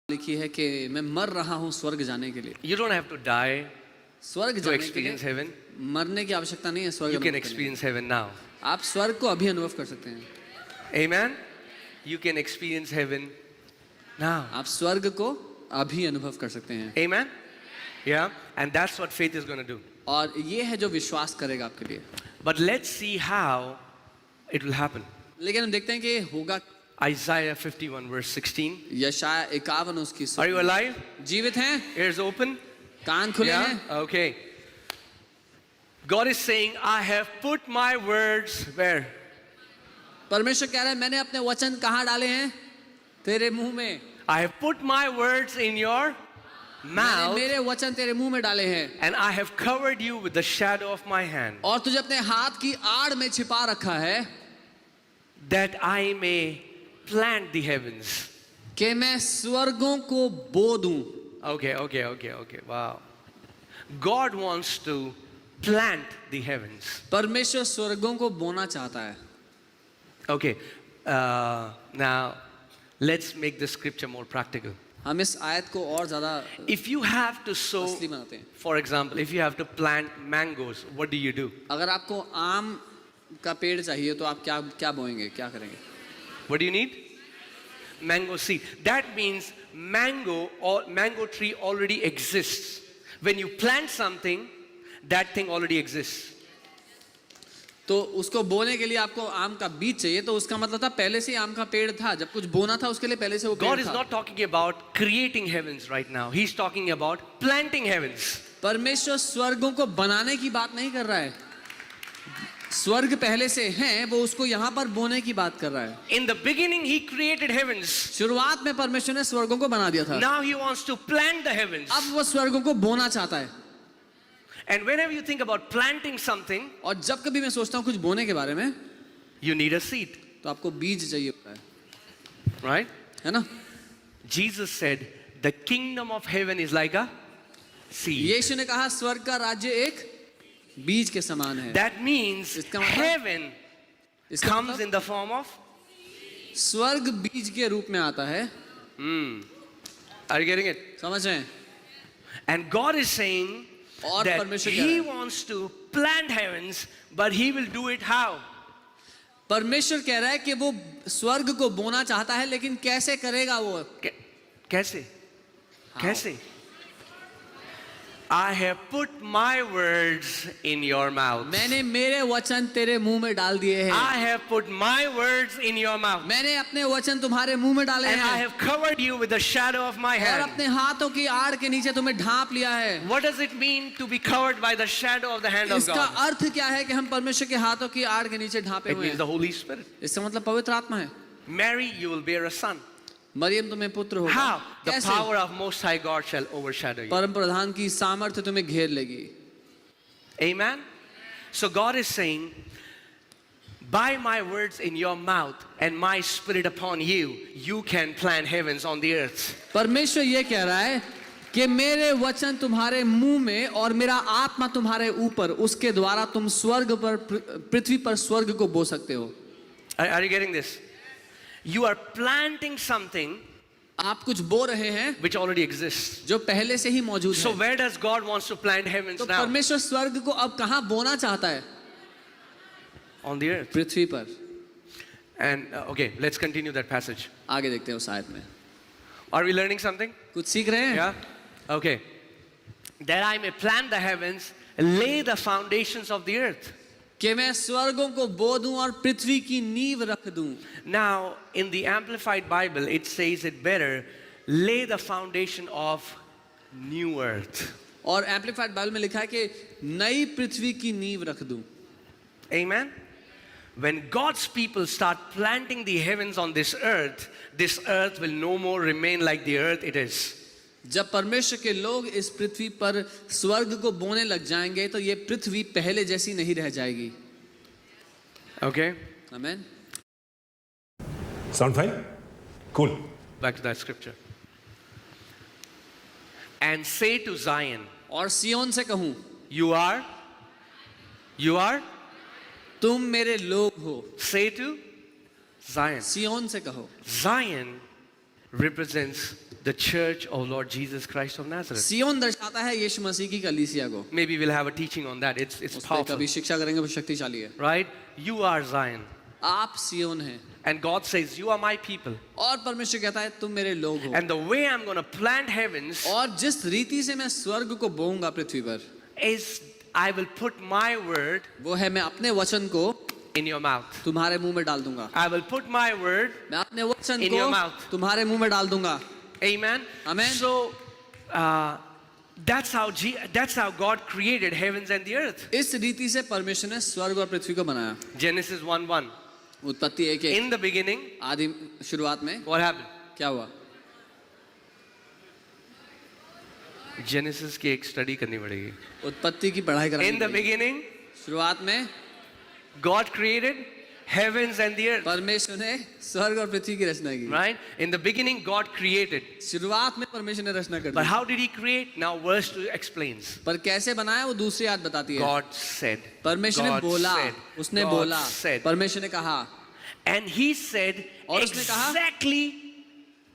लिखी है कि मैं मर रहा हूँ स्वर्ग जाने के लिए। You don't have to die स्वर्ग to जाने के experience लिए heaven. मरने की आवश्यकता नहीं है स्वर्ग You can अनुभव करने experience heaven now. की। आप स्वर्ग को अभी अनुभव कर सकते हैं। Amen. You can experience heaven now. आप स्वर्ग को अभी अनुभव कर सकते हैं। Amen. Yeah. And that's what faith is going to do. और ये है जो विश्वास करेगा आपके लिए। But let's see how it will happen. लेकिन हम देखते हैं कि होगा। Isaiah 51 verse 16. यशाया 51 उसकी Are you alive? जीवित हैं, Ears open? कान खुले Yeah. हैं। Okay. God is saying, I have put my words where? परमेश्वर कह रहा है मैंने अपने वचन कहाँ डाले हैं? तेरे मुंह में। I have put my words in your मैंने mouth, मेरे वचन तेरे मुंह में डाले हैं and I have covered you with the shadow of my hand, और तुझे अपने हाथ की आड़ में छिपा रखा है that I may plant the heavens. कि मैं स्वर्गों को बो दूं। Okay. Wow. God wants to plant the heavens. परमेश्वर स्वर्गों को बोना चाहता है। Okay. Now, let's make the scripture more practical. हम इस आयत को और ज्यादा If you have to sow, असली बनाते हैं। for example, if you have to plant mangoes, what do? अगर आपको आम का पेड़ चाहिए तो आप क्या बोएंगे, क्या करेंगे? What do you need? Mango seed. That means mango tree already exists. When you plant something, that thing already exists. तो उसको बोने के लिए आपको आम का बीज चाहिए, तो उसका मतलब था पहले से ही आम का पेड़ था, जब कुछ बोना था उसके लिए पहले से वो पेड़ God is था। not talking about creating heavens right now. He's talking about planting heavens. परमेश्वर स्वर्गों को बनाने की बात नहीं कर रहा है। स्वर्ग पहले से हैं, वो उसको यहाँ पर बोने की बात कर रहा है। In the beginning, He created heavens. शुरुआत में परमेश्वर ने स्वर्गों को बना दिया था। Now He wants to plant the heavens. अब वो स्वर्गों को बोना चाहता है। And whenever you think about planting something, और जब कभी मैं सोचता हूँ कुछ बोने के बारे में, you need a seed, तो आपको बीज चाहिए होता है, right? है ना? Jesus said, the kingdom of heaven is like a seed. यीशु ने कहा स्वर्ग का राज्य एक बीज के समान है। That means इसका मतलब- heaven इसका comes मतलब in the form of. स्वर्ग बीज के रूप में आता है। Are you getting it? समझ रहे हैं? And God is saying और that परमेश्वर कह रहा He है, wants to plant heavens, but He will do it how? परमेश्वर कह रहा है कि वो स्वर्ग को बोना चाहता है, लेकिन कैसे करेगा वो? कैसे? कैसे? I have put my words in your mouth. मैंने मेरे वचन तेरे मुंह में डाल दिए हैं। I have put my words in your mouth. मैंने अपने वचन तुम्हारे मुंह में डाले And I हैं have covered you with the shadow of my और hand. अपने हाथों की आड़ के नीचे तुम्हें ढांप लिया है। What does it mean to be covered by the shadow of the hand of इसका God? अर्थ क्या है कि हम परमेश्वर के हाथों की आड़ के नीचे ढांपे It हुए means हैं? the Holy Spirit. इसका मतलब पवित्र आत्मा है। Mary, you will bear a son. Maryam तुम्हें पुत्र होगा। How? The कैसे? power of Most High God shall overshadow you. परम प्रधान की सामर्थ्य तुम्हें घेर लेगी। Amen? So God is saying, by my words in your mouth and my spirit upon you, you can plant heavens on the earth. परमेश्वर ये कह रहा है कि मेरे वचन तुम्हारे मुंह में और मेरा आत्मा तुम्हारे ऊपर, उसके द्वारा तुम स्वर्ग पर, पृथ्वी पर स्वर्ग को बो सकते हो। Are you getting this? You are planting something आप कुछ बो रहे हैं which already exists. जो पहले से ही मौजूद So है। where does God wants to plant heavens तो now? परमेश्वर स्वर्ग को अब कहाँ बोना चाहता है? On the earth. पृथ्वी पर। And okay, let's continue that passage. आगे देखते हैं उस आयत में। Are we learning something? कुछ सीख रहे हैं? Yeah? Okay. That I may plant the heavens, lay the foundations of the earth. कि मैं स्वर्गों को बो दूं और पृथ्वी की नींव रख दूं। Now, in the Amplified Bible, it says it better, lay the foundation of new earth. और एम्पलीफाइड बाइबल में लिखा है कि नई पृथ्वी की नींव रख दूं। Amen? When God's people start planting the heavens on this earth will no more remain like the earth it is. जब परमेश्वर के लोग इस पृथ्वी पर स्वर्ग को बोने लग जाएंगे तो ये पृथ्वी पहले जैसी नहीं रह जाएगी। Okay? आमीन। Sound fine? Cool. Back to that scripture. And say to Zion, और सियोन से कहूं, you are, तुम मेरे लोग हो। say to Zion. सियोन से कहो। Zion represents the church of Lord Jesus Christ of Nazareth. सियोन दर्शाता है यीशु मसीह की कलीसिया को। Maybe we'll have a teaching on that. It's उस पर powerful, कभी शिक्षा करेंगे, वो शक्तिशाली है। right? You are Zion. आप सियोन हैं And God says, you are my people. और परमेश्वर कहता है तुम मेरे लोग हो। And the way I'm going to plant heavens और जिस रीति से मैं स्वर्ग को बोऊंगा पृथ्वी पर, is I will put my word वो है मैं अपने वचन को in your mouth. तुम्हारे मुंह में डाल दूंगा। I will put my word. मैं अपने वचन In your को mouth. तुम्हारे मुंह में डाल दूंगा। Amen. Amen. So that's how God created heavens and the earth. इस रीति से परमेश्वर ने स्वर्ग और पृथ्वी को बनाया। Genesis 1:1. उत्पत्ति 1:1 In the beginning, आदि शुरुआत में what happened? क्या हुआ? Genesis की एक स्टडी करनी पड़ेगी. उत्पत्ति की पढ़ाई करानी In the पड़ेगी। beginning, शुरुआत में God created heavens and the earth. परमेश्वर ने स्वर्ग और पृथ्वी की रचना की। Right? In the beginning, God created. शुरुआत में परमेश्वर ने रचना कर But the. how did He create? Now, verse 2 explains. पर कैसे बनाया वो दूसरी आयत बताती है। God said. परमेश्वर ने God बोला, said. उसने God बोला, said. परमेश्वर ने कहा, And He said और उसने कहा, exactly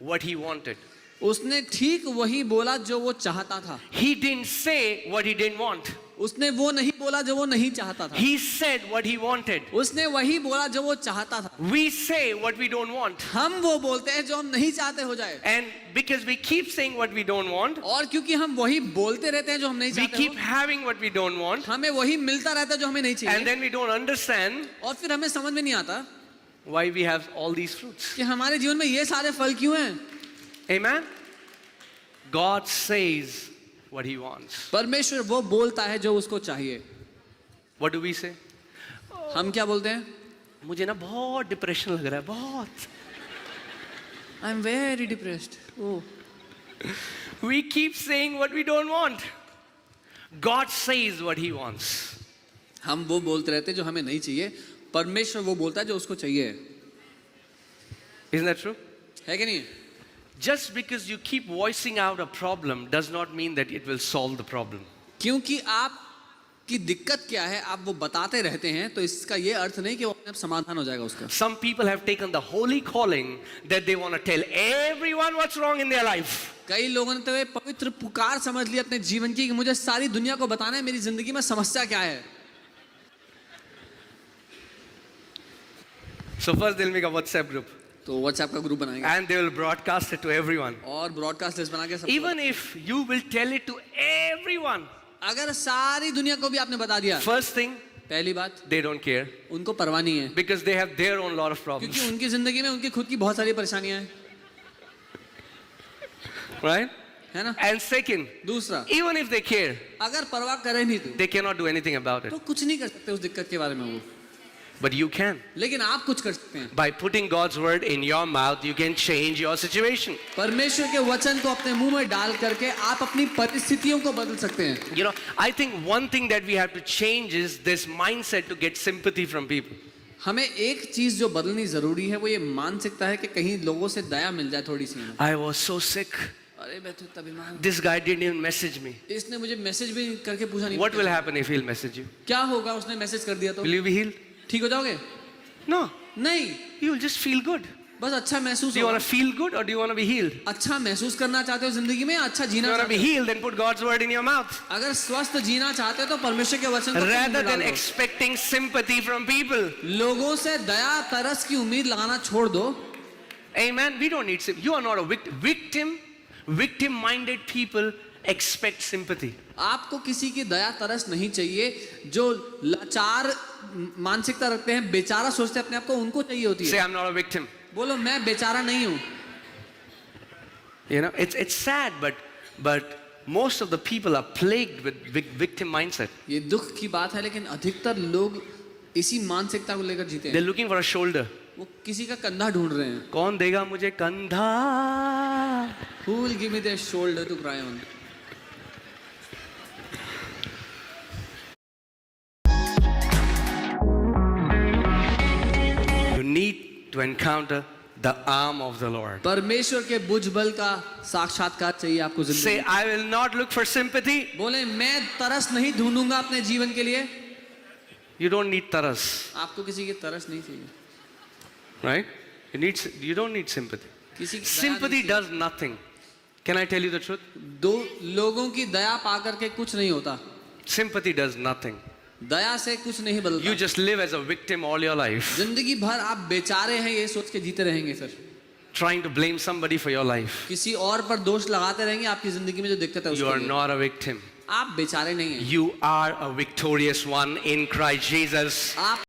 what He wanted. उसने ठीक वही बोला जो वो चाहता था। He didn't say what He didn't want. उसने वो नहीं बोला जो वो नहीं चाहता था। He said what He wanted. उसने वही बोला जो वो चाहता था। We say what we don't want. हम वो बोलते हैं जो हम नहीं चाहते हो जाए। And because we keep saying what we don't want, और क्योंकि हम वही बोलते रहते हैं जो हम नहीं we चाहते keep हो, having what we don't want, हमें वही मिलता रहता है जो हमें नहीं and चाहिए। then we don't understand और फिर हमें समझ में नहीं आता why we have all these fruits. कि हमारे जीवन में ये सारे फल क्यों हैं। Amen? God says what He wants. परमेश्वर वो बोलता है जो उसको चाहिए। What do we say? हम क्या बोलते हैं? मुझे ना बहुत डिप्रेशन लग रहा है, बहुत. I am very depressed. We keep saying what we don't want. God says what He wants. हम वो बोलते रहते हैं जो हमें नहीं चाहिए, परमेश्वर वो बोलता है जो उसको चाहिए। Isn't that true? है कि नहीं? Just because you keep voicing out a problem does not mean that it will solve the problem. क्योंकि आपकी दिक्कत क्या है आप वो बताते रहते हैं तो इसका ये अर्थ नहीं कि वो अपने आप समाधान हो जाएगा उसका। Some people have taken the holy calling that they want to tell everyone what's wrong in their life. कई लोगों ने तो ये पवित्र पुकार समझ लिया अपने जीवन की कि मुझे सारी दुनिया को बताना है मेरी जिंदगी में समस्या क्या है। So first they'll make a WhatsApp group तो व्हाट्सएप का ग्रुप बनाएंगे and they will broadcast it to everyone. और ब्रॉडकास्ट लिस्ट बना के सबको Even if you will tell it to everyone, अगर सारी दुनिया को भी आपने बता दिया, first thing, पहली बात they don't care उनको परवाह नहीं है because they have their own lot of क्योंकि problems. उनकी जिंदगी में उनकी खुद की बहुत सारी परेशानियां हैं, Right? है ना। And second, दूसरा, even if they care, अगर परवाह करे नहीं तो they cannot do anything about it. तो कुछ नहीं कर सकते उस दिक्कत के बारे में वो, But you can. लेकिन आप कुछ कर सकते हैं। By putting God's word in your mouth, you can change your situation. परमेश्वर के वचन को अपने मुंह में डाल करके आप अपनी परिस्थितियों को बदल सकते हैं। You know, I think one thing that we have to change is this mindset to get sympathy from people. हमें एक चीज जो बदलनी जरूरी है वो ये मानसिकता है कि कहीं लोगों से दया मिल जाए थोड़ी सी हमें। I was so sick. अरे मैं तो इतना बीमार हूँ, This guy didn't even message me. इसने मुझे मैसेज भी करके पूछा नहीं। What will happen if he'll message you? क्या होगा उसने मैसेज कर दिया तो? Will you be healed? ठीक हो जाओगे? No. नहीं, You will just feel good. बस अच्छा महसूस Do you होगा। want to feel good or do you want to be healed? अच्छा महसूस करना चाहते हो जिंदगी में, अच्छा If Jeena you want to be चाहते हो? healed, then put God's word in your mouth. अगर स्वस्थ जीना चाहते हो तो परमेश्वर के वचन को अपने मुंह Rather में than डालो। expecting sympathy from people. लोगों से दया तरस की उम्मीद लगाना छोड़ दो। Amen. We don't need sympathy. You are not a victim. Victim-minded people expect sympathy. आपको किसी की दया तरस नहीं चाहिए। जो लाचार मानसिकता रखते हैं, बेचारा सोचते हैं अपने आप को, उनको चाहिए होती Say, है। I'm not a victim. बोलो मैं बेचारा नहीं हूँ। You know, it's sad, but most of the people are plagued with victim mindset. ये दुख की बात है लेकिन अधिकतर लोग इसी मानसिकता को लेकर जीते They're हैं। looking for a shoulder. वो किसी का कंधा ढूंढ रहे हैं। कौन देगा मुझे कंधा? Who will give me their shoulder to cry on? You need to encounter the arm of the Lord. परमेश्वर के भुजबल का साक्षात्कार चाहिए आपको जिंदगी Say, में। I will not look for sympathy. बोले मैं तरस नहीं ढूंढूंगा अपने जीवन के लिए। You don't need taras, आपको किसी की तरस नहीं चाहिए, right? You don't need sympathy. किसी की दया Sympathy नहीं चाहिए। does nothing. Can I tell you the truth? दो लोगों की दया पा करके कुछ नहीं होता, Sympathy does nothing. दया से कुछ नहीं You बदलता। just live as a victim all your life, जिंदगी भर आप बेचारे हैं ये सोच के जीते रहेंगे, फिर trying to blame somebody for your life. किसी और पर दोष लगाते रहेंगे। आपकी जिंदगी में जो दिक्कत है You are उसके लिए not a victim. आप बेचारे नहीं हैं, You are a victorious one in Christ Jesus. आप